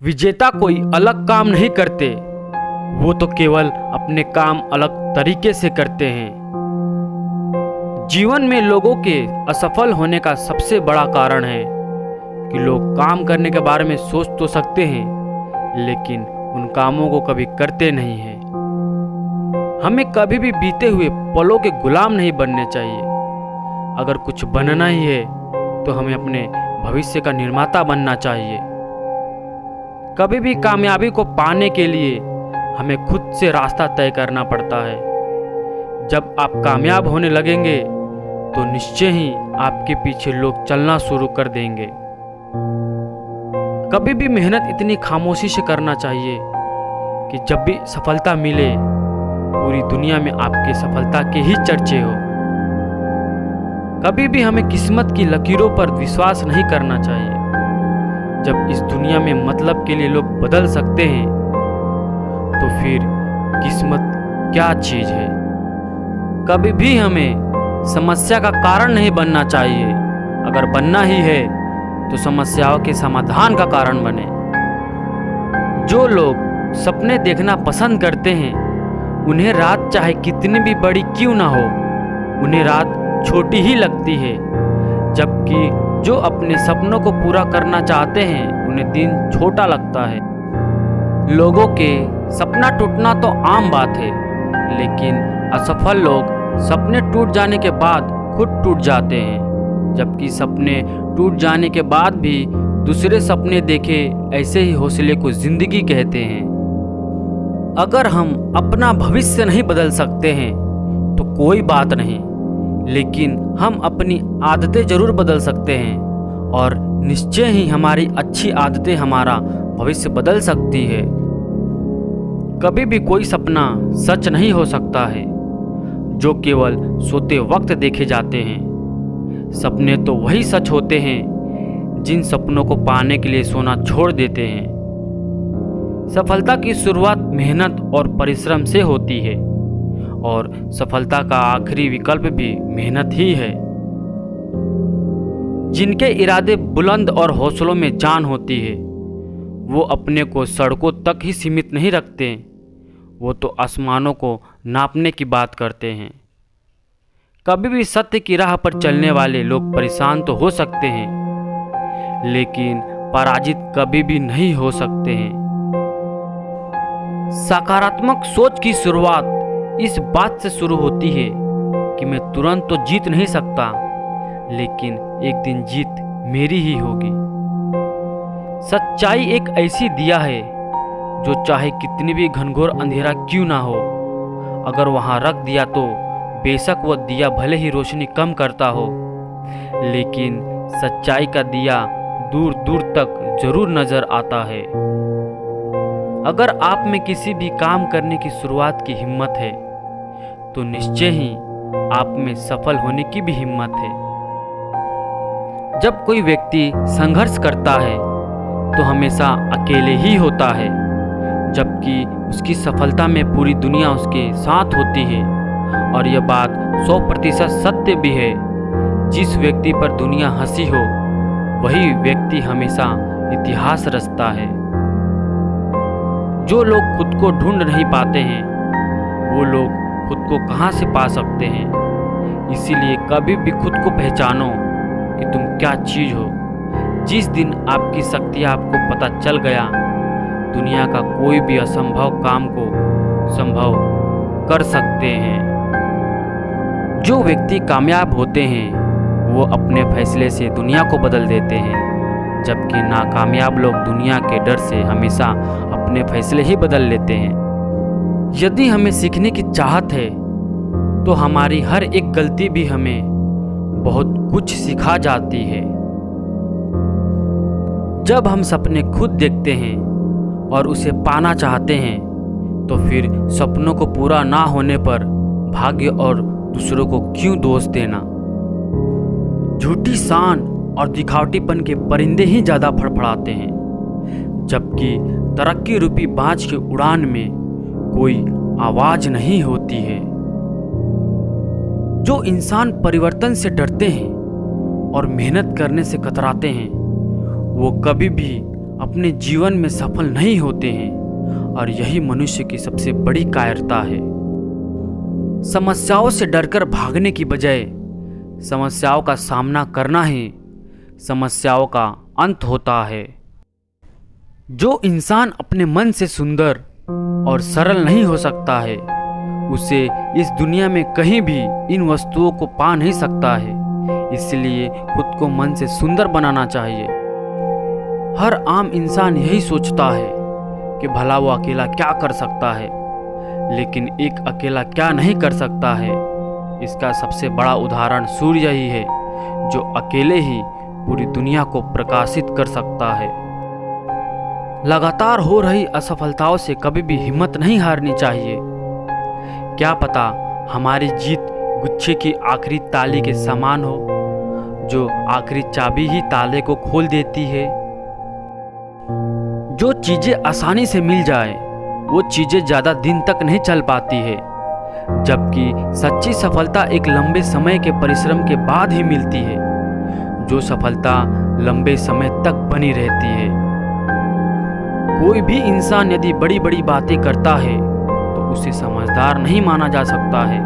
विजेता कोई अलग काम नहीं करते, वो तो केवल अपने काम अलग तरीके से करते हैं। जीवन में लोगों के असफल होने का सबसे बड़ा कारण है कि लोग काम करने के बारे में सोच तो सकते हैं, लेकिन उन कामों को कभी करते नहीं हैं। हमें कभी भी बीते हुए पलों के गुलाम नहीं बनने चाहिए। अगर कुछ बनना ही है तो हमें अपने भविष्य का निर्माता बनना चाहिए। कभी भी कामयाबी को पाने के लिए हमें खुद से रास्ता तय करना पड़ता है। जब आप कामयाब होने लगेंगे तो निश्चय ही आपके पीछे लोग चलना शुरू कर देंगे। कभी भी मेहनत इतनी खामोशी से करना चाहिए कि जब भी सफलता मिले पूरी दुनिया में आपके सफलता के ही चर्चे हो। कभी भी हमें किस्मत की लकीरों पर विश्वास नहीं करना चाहिए। जब इस दुनिया में मतलब के लिए लोग बदल सकते हैं तो फिर किस्मत क्या चीज है। कभी भी हमें समस्या का कारण नहीं बनना चाहिए। अगर बनना ही है तो समस्याओं के समाधान का कारण बने। जो लोग सपने देखना पसंद करते हैं उन्हें रात चाहे कितनी भी बड़ी क्यों ना हो, उन्हें रात छोटी ही लगती है। जबकि जो अपने सपनों को पूरा करना चाहते हैं उन्हें दिन छोटा लगता है। लोगों के सपना टूटना तो आम बात है, लेकिन असफल लोग सपने टूट जाने के बाद खुद टूट जाते हैं। जबकि सपने टूट जाने के बाद भी दूसरे सपने देखे, ऐसे ही हौसले को जिंदगी कहते हैं। अगर हम अपना भविष्य नहीं बदल सकते हैं तो कोई बात नहीं, लेकिन हम अपनी आदतें जरूर बदल सकते हैं और निश्चय ही हमारी अच्छी आदतें हमारा भविष्य बदल सकती है। कभी भी कोई सपना सच नहीं हो सकता है जो केवल सोते वक्त देखे जाते हैं। सपने तो वही सच होते हैं जिन सपनों को पाने के लिए सोना छोड़ देते हैं। सफलता की शुरुआत मेहनत और परिश्रम से होती है और सफलता का आखिरी विकल्प भी मेहनत ही है। जिनके इरादे बुलंद और हौसलों में जान होती है वो अपने को सड़कों तक ही सीमित नहीं रखते, वो तो आसमानों को नापने की बात करते हैं। कभी भी सत्य की राह पर चलने वाले लोग परेशान तो हो सकते हैं, लेकिन पराजित कभी भी नहीं हो सकते हैं। सकारात्मक सोच की शुरुआत इस बात से शुरू होती है कि मैं तुरंत तो जीत नहीं सकता, लेकिन एक दिन जीत मेरी ही होगी। सच्चाई एक ऐसी दिया है जो चाहे कितनी भी घनघोर अंधेरा क्यों ना हो, अगर वहां रख दिया तो बेशक वह दिया भले ही रोशनी कम करता हो, लेकिन सच्चाई का दिया दूर दूर तक जरूर नजर आता है। अगर आप में किसी भी काम करने की शुरुआत की हिम्मत है तो निश्चय ही आप में सफल होने की भी हिम्मत है। जब कोई व्यक्ति संघर्ष करता है तो हमेशा अकेले ही होता है, जबकि उसकी सफलता में पूरी दुनिया उसके साथ होती है। और यह बात 100% सत्य भी है। जिस व्यक्ति पर दुनिया हंसी हो वही व्यक्ति हमेशा इतिहास रचता है। जो लोग खुद को ढूंढ नहीं पाते हैं वो लोग खुद को कहाँ से पा सकते हैं। इसीलिए कभी भी खुद को पहचानो कि तुम क्या चीज़ हो। जिस दिन आपकी शक्ति आपको पता चल गया, दुनिया का कोई भी असंभव काम को संभव कर सकते हैं। जो व्यक्ति कामयाब होते हैं वो अपने फैसले से दुनिया को बदल देते हैं, जबकि नाकामयाब लोग दुनिया के डर से हमेशा अपने फैसले ही बदल लेते हैं। यदि हमें सीखने की चाहत है तो हमारी हर एक गलती भी हमें बहुत कुछ सिखा जाती है। जब हम सपने खुद देखते हैं और उसे पाना चाहते हैं तो फिर सपनों को पूरा ना होने पर भाग्य और दूसरों को क्यों दोष देना। झूठी शान और दिखावटीपन के परिंदे ही ज़्यादा फड़फड़ाते हैं, जबकि तरक्की रूपी बाज की उड़ान में कोई आवाज़ नहीं होती है। जो इंसान परिवर्तन से डरते हैं और मेहनत करने से कतराते हैं वो कभी भी अपने जीवन में सफल नहीं होते हैं और यही मनुष्य की सबसे बड़ी कायरता है। समस्याओं से डरकर भागने की बजाय समस्याओं का सामना करना ही समस्याओं का अंत होता है। जो इंसान अपने मन से सुंदर और सरल नहीं हो सकता है, उसे इस दुनिया में कहीं भी इन वस्तुओं को पा नहीं सकता है। इसलिए खुद को मन से सुंदर बनाना चाहिए। हर आम इंसान यही सोचता है कि भला वो अकेला क्या कर सकता है, लेकिन एक अकेला क्या नहीं कर सकता है, इसका सबसे बड़ा उदाहरण सूर्य ही है, जो अकेले ही पूरी दुनिया को प्रकाशित कर सकता है। लगातार हो रही असफलताओं से कभी भी हिम्मत नहीं हारनी चाहिए। क्या पता हमारी जीत गुच्छे की आखिरी ताली के समान हो, जो आखिरी चाबी ही ताले को खोल देती है। जो चीजें आसानी से मिल जाए वो चीजें ज्यादा दिन तक नहीं चल पाती है, जबकि सच्ची सफलता एक लंबे समय के परिश्रम के बाद ही मिलती है। जो सफलता लंबे समय तक बनी रहती है। कोई भी इंसान यदि बड़ी बड़ी बातें करता है तो उसे समझदार नहीं माना जा सकता है,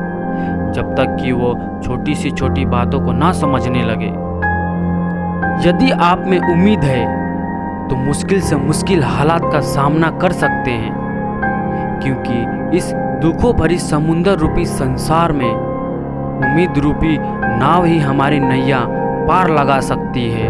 जब तक कि वो छोटी सी छोटी बातों को ना समझने लगे। यदि आप में उम्मीद है तो मुश्किल से मुश्किल हालात का सामना कर सकते हैं, क्योंकि इस दुखों भरी समुंदर रूपी संसार में उम्मीद रूपी नाव ही हमारी नैया पार लगा सकती है।